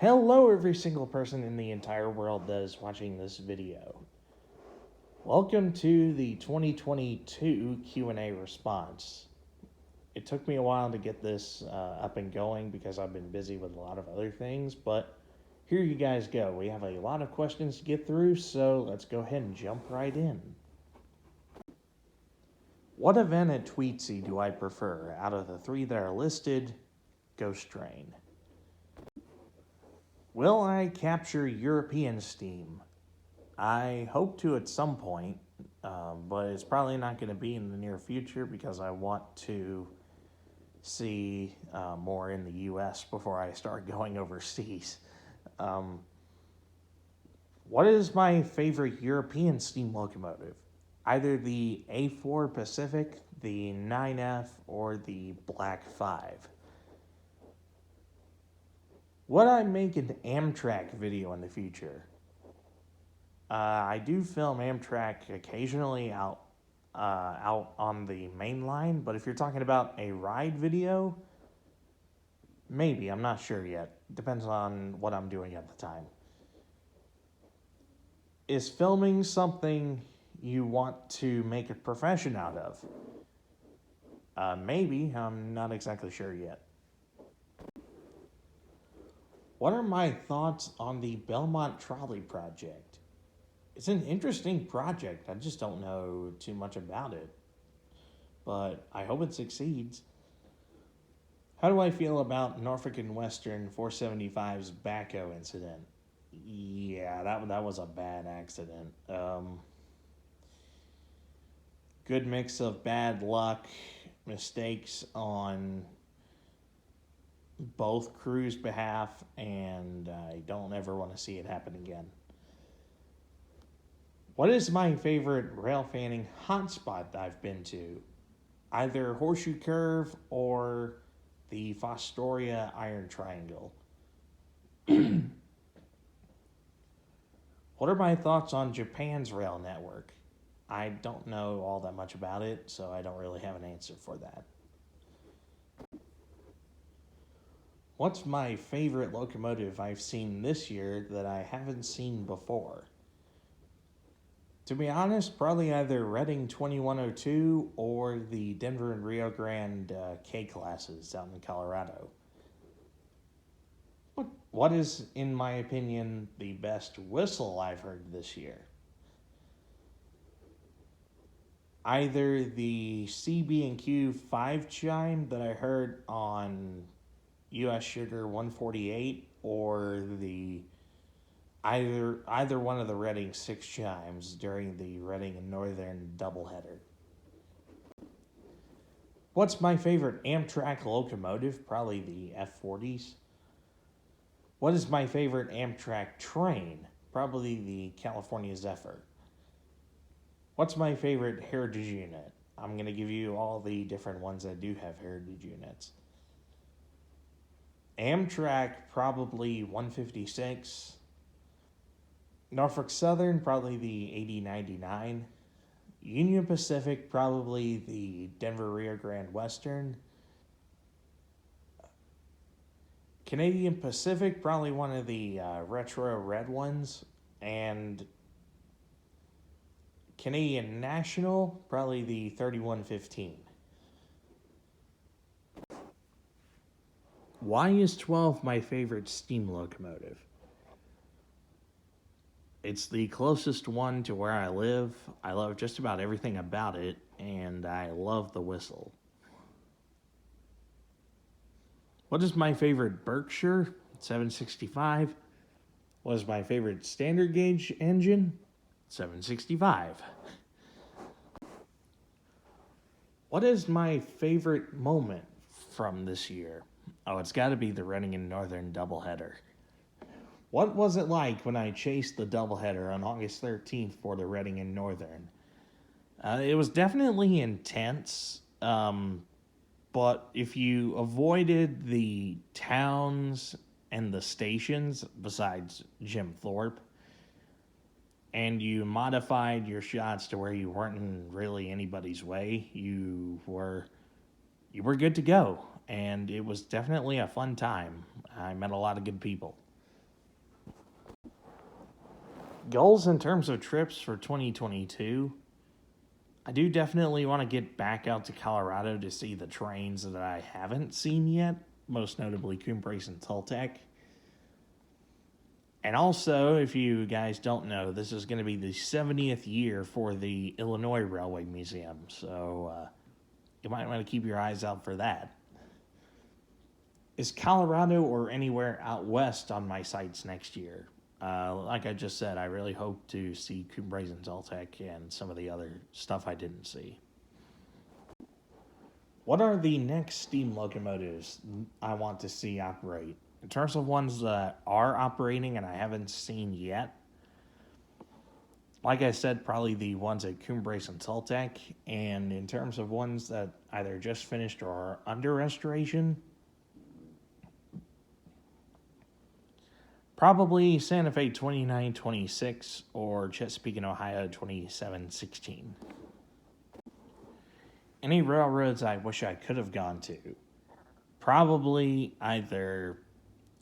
Hello, every single person in the entire world that is watching this video. Welcome to the 2022 Q&A response. It took me a while to get this up and going because I've been busy with a lot of other things, but here you guys go. We have a lot of questions to get through, so let's go ahead and jump right in. What event at Tweetsy do I prefer? Out of the three that are listed, Ghost Train. Will I capture European Steam? I hope to at some point, but it's probably not going to be in the near future because I want to see more in the U.S. before I start going overseas. What is my favorite European steam locomotive? Either the A4 Pacific, the 9F, or the Black 5. Would I make an Amtrak video in the future? I do film Amtrak occasionally out on the main line, but if you're talking about a ride video, maybe. I'm not sure yet. Depends on what I'm doing at the time. Is filming something you want to make a profession out of? Maybe. I'm not exactly sure yet. What are my thoughts on the Belmont Trolley project? It's an interesting project. I just don't know too much about it. But I hope it succeeds. How do I feel about Norfolk and Western 475's backhoe incident? Yeah, that was a bad accident. Good mix of bad luck, mistakes on both crews' behalf, and I don't ever want to see it happen again. What is my favorite rail fanning hotspot I've been to? Either Horseshoe Curve or the Fostoria Iron Triangle. What are my thoughts on Japan's rail network? I don't know all that much about it, so I don't really have an answer for that. What's my favorite locomotive I've seen this year that I haven't seen before? To be honest, probably either Reading 2102 or the Denver and Rio Grande K classes out in Colorado. What is, in my opinion, the best whistle I've heard this year? Either the CB&Q 5 chime that I heard on US Sugar 148 or the either one of the Reading 6 chimes during the Reading and Northern doubleheader. What's my favorite Amtrak locomotive? Probably the F40s. What is my favorite Amtrak train? Probably the California Zephyr. What's my favorite heritage unit? I'm going to give you all the different ones that do have heritage units. Amtrak, probably 156. Norfolk Southern, probably the 8099. Union Pacific, probably the Denver Rio Grande Western. Canadian Pacific, probably one of the retro red ones. And Canadian National, probably the 3115. Why is 12 my favorite steam locomotive? It's the closest one to where I live. I love just about everything about it, and I love the whistle. What is my favorite Berkshire? 765. What is my favorite standard gauge engine? 765. What is my favorite moment from this year? Oh, it's got to be the Reading and Northern doubleheader. What was it like when I chased the doubleheader on August 13th for the Reading and Northern? It was definitely intense, but if you avoided the towns and the stations, besides Jim Thorpe, and you modified your shots to where you weren't in really anybody's way, you were good to go. And it was definitely a fun time. I met a lot of good people. Goals in terms of trips for 2022. I do definitely want to get back out to Colorado to see the trains that I haven't seen yet, most notably Cumbres and Toltec. And also, if you guys don't know, this is going to be the 70th year for the Illinois Railway Museum, so you might want to keep your eyes out for that. Is Colorado or anywhere out west on my sights next year? Like I just said, I really hope to see Cumbres and Toltec and some of the other stuff I didn't see. What are the next steam locomotives I want to see operate? In terms of ones that are operating and I haven't seen yet, like I said, probably the ones at Cumbres and Toltec. And in terms of ones that either just finished or are under restoration, probably Santa Fe 2926 or Chesapeake and Ohio 2716. Any railroads I wish I could have gone to? Probably either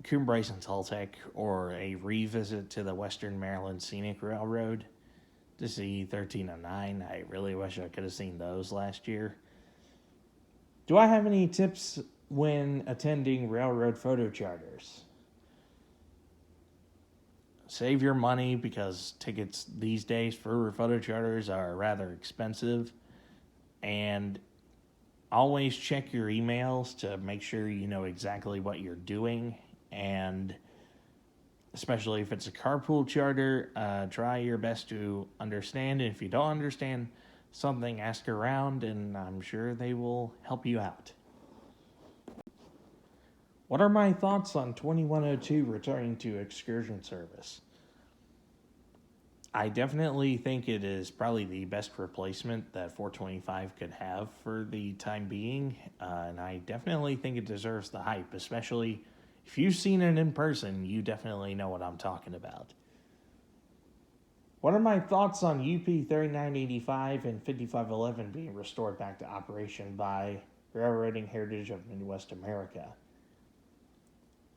Cumbres and Toltec or a revisit to the Western Maryland Scenic Railroad to see 1309. I really wish I could have seen those last year. Do I have any tips when attending railroad photo charters? Save your money because tickets these days for photo charters are rather expensive. And always check your emails to make sure you know exactly what you're doing. And especially if it's a carpool charter, try your best to understand. And if you don't understand something, ask around, and I'm sure they will help you out. What are my thoughts on 2102 returning to excursion service? I definitely think it is probably the best replacement that 425 could have for the time being, and I definitely think it deserves the hype, especially if you've seen it in person, you definitely know what I'm talking about. What are my thoughts on UP 3985 and 5511 being restored back to operation by Railroading Heritage of Midwest America?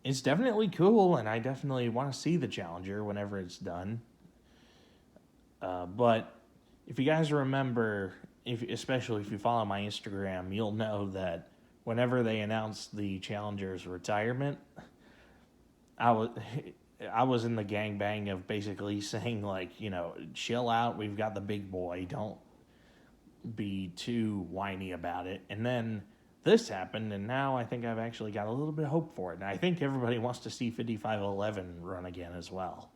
It's definitely cool, and I definitely want to see the Challenger whenever it's done. But if you guys remember, especially if you follow my Instagram, you'll know that whenever they announced the Challenger's retirement, I was in the gangbang of basically saying, like, chill out, we've got the big boy, don't be too whiny about it. And then this happened, and now I think I've actually got a little bit of hope for it. And I think everybody wants to see 5511 run again as well.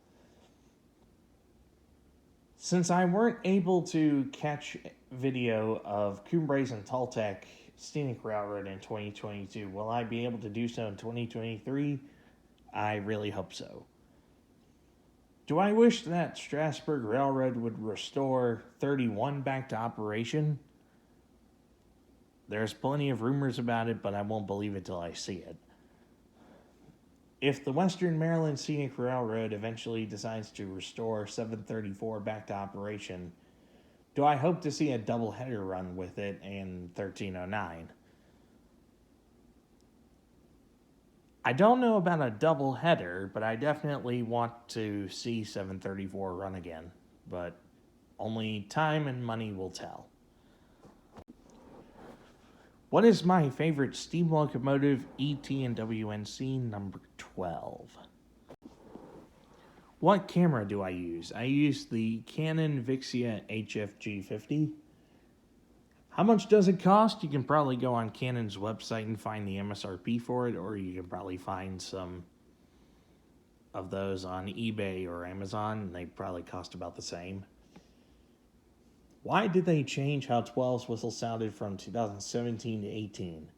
Since I weren't able to catch video of Cumbres and Toltec Scenic Railroad in 2022, will I be able to do so in 2023? I really hope so. Do I wish that Strasburg Railroad would restore 31 back to operation? There's plenty of rumors about it, but I won't believe it till I see it. If the Western Maryland Scenic Railroad eventually decides to restore 734 back to operation, do I hope to see a doubleheader run with it in 1309? I don't know about a doubleheader, but I definitely want to see 734 run again. But only time and money will tell. What is my favorite steam locomotive? ET and WNC number 12. What camera do I use? I use the Canon Vixia HFG50. How much does it cost? You can probably go on Canon's website and find the MSRP for it, or you can probably find some of those on eBay or Amazon, and they probably cost about the same. Why did they change how 12's whistle sounded from 2017 to 18?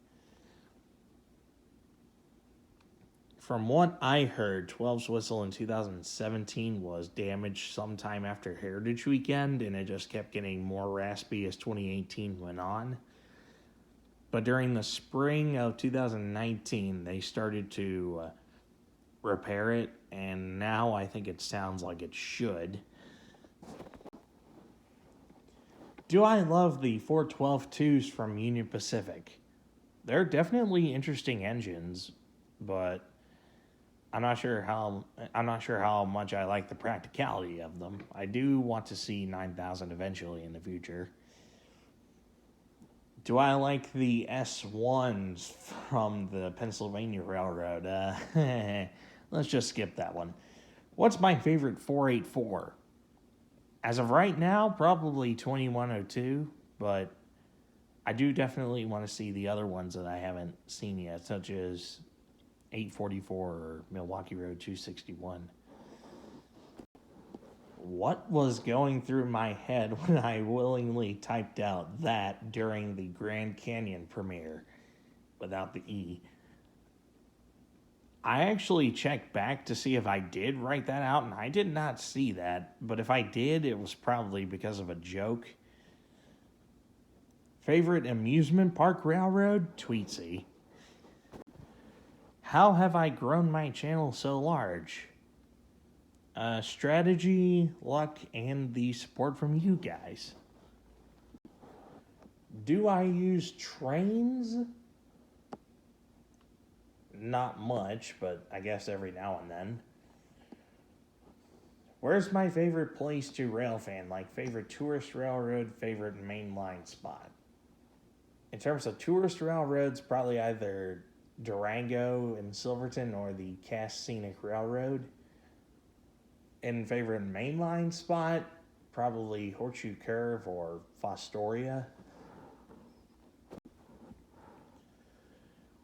From what I heard, 12's whistle in 2017 was damaged sometime after Heritage Weekend, and it just kept getting more raspy as 2018 went on. But during the spring of 2019, they started to repair it, and now I think it sounds like it should. Do I love the 412-2s from Union Pacific? They're definitely interesting engines, but I'm not sure how much I like the practicality of them. I do want to see 9,000 eventually in the future. Do I like the S1s from the Pennsylvania Railroad? Let's just skip that one. What's my favorite 484? As of right now, probably 2102, but I do definitely want to see the other ones that I haven't seen yet, such as 844 or Milwaukee Road 261. What was going through my head when I willingly typed out that during the Grand Canyon premiere without the E? I actually checked back to see if I did write that out, and I did not see that. But if I did, it was probably because of a joke. Favorite amusement park railroad? Tweetsy. How have I grown my channel so large? Strategy, luck, and the support from you guys. Do I use trains? Not much, but I guess every now and then. Where's my favorite place to railfan? Like favorite tourist railroad, favorite mainline spot? In terms of tourist railroads, probably either Durango and Silverton or the Cass Scenic Railroad. In favorite mainline spot, probably Horseshoe Curve or Fostoria.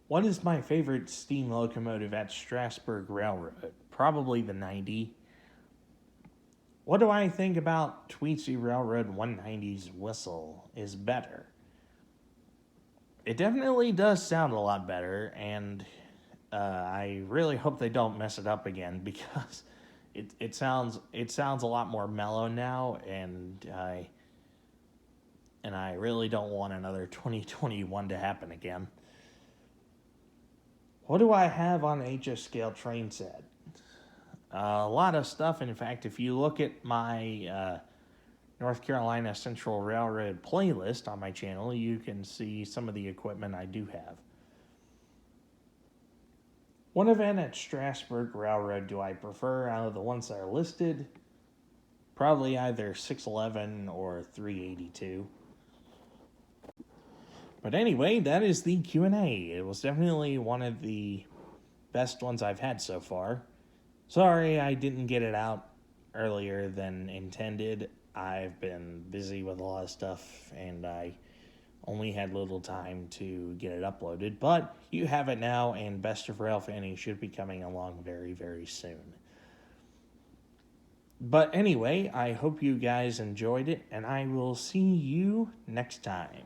What is my favorite steam locomotive at Strasburg Railroad? Probably the 90. What do I think about Tweetsy Railroad 190's whistle is better? It definitely does sound a lot better, and I really hope they don't mess it up again because it sounds a lot more mellow now, and I really don't want another 2021 to happen again. What do I have on HS Scale train set? A lot of stuff. In fact, if you look at my North Carolina Central Railroad playlist on my channel, you can see some of the equipment I do have. What event at Strasburg Railroad do I prefer out of the ones that are listed? Probably either 611 or 382. But anyway, that is the Q&A. It was definitely one of the best ones I've had so far. Sorry I didn't get it out earlier than intended. I've been busy with a lot of stuff, and I only had little time to get it uploaded. But you have it now, and Best of Rail Fanning should be coming along very, very soon. But anyway, I hope you guys enjoyed it, and I will see you next time.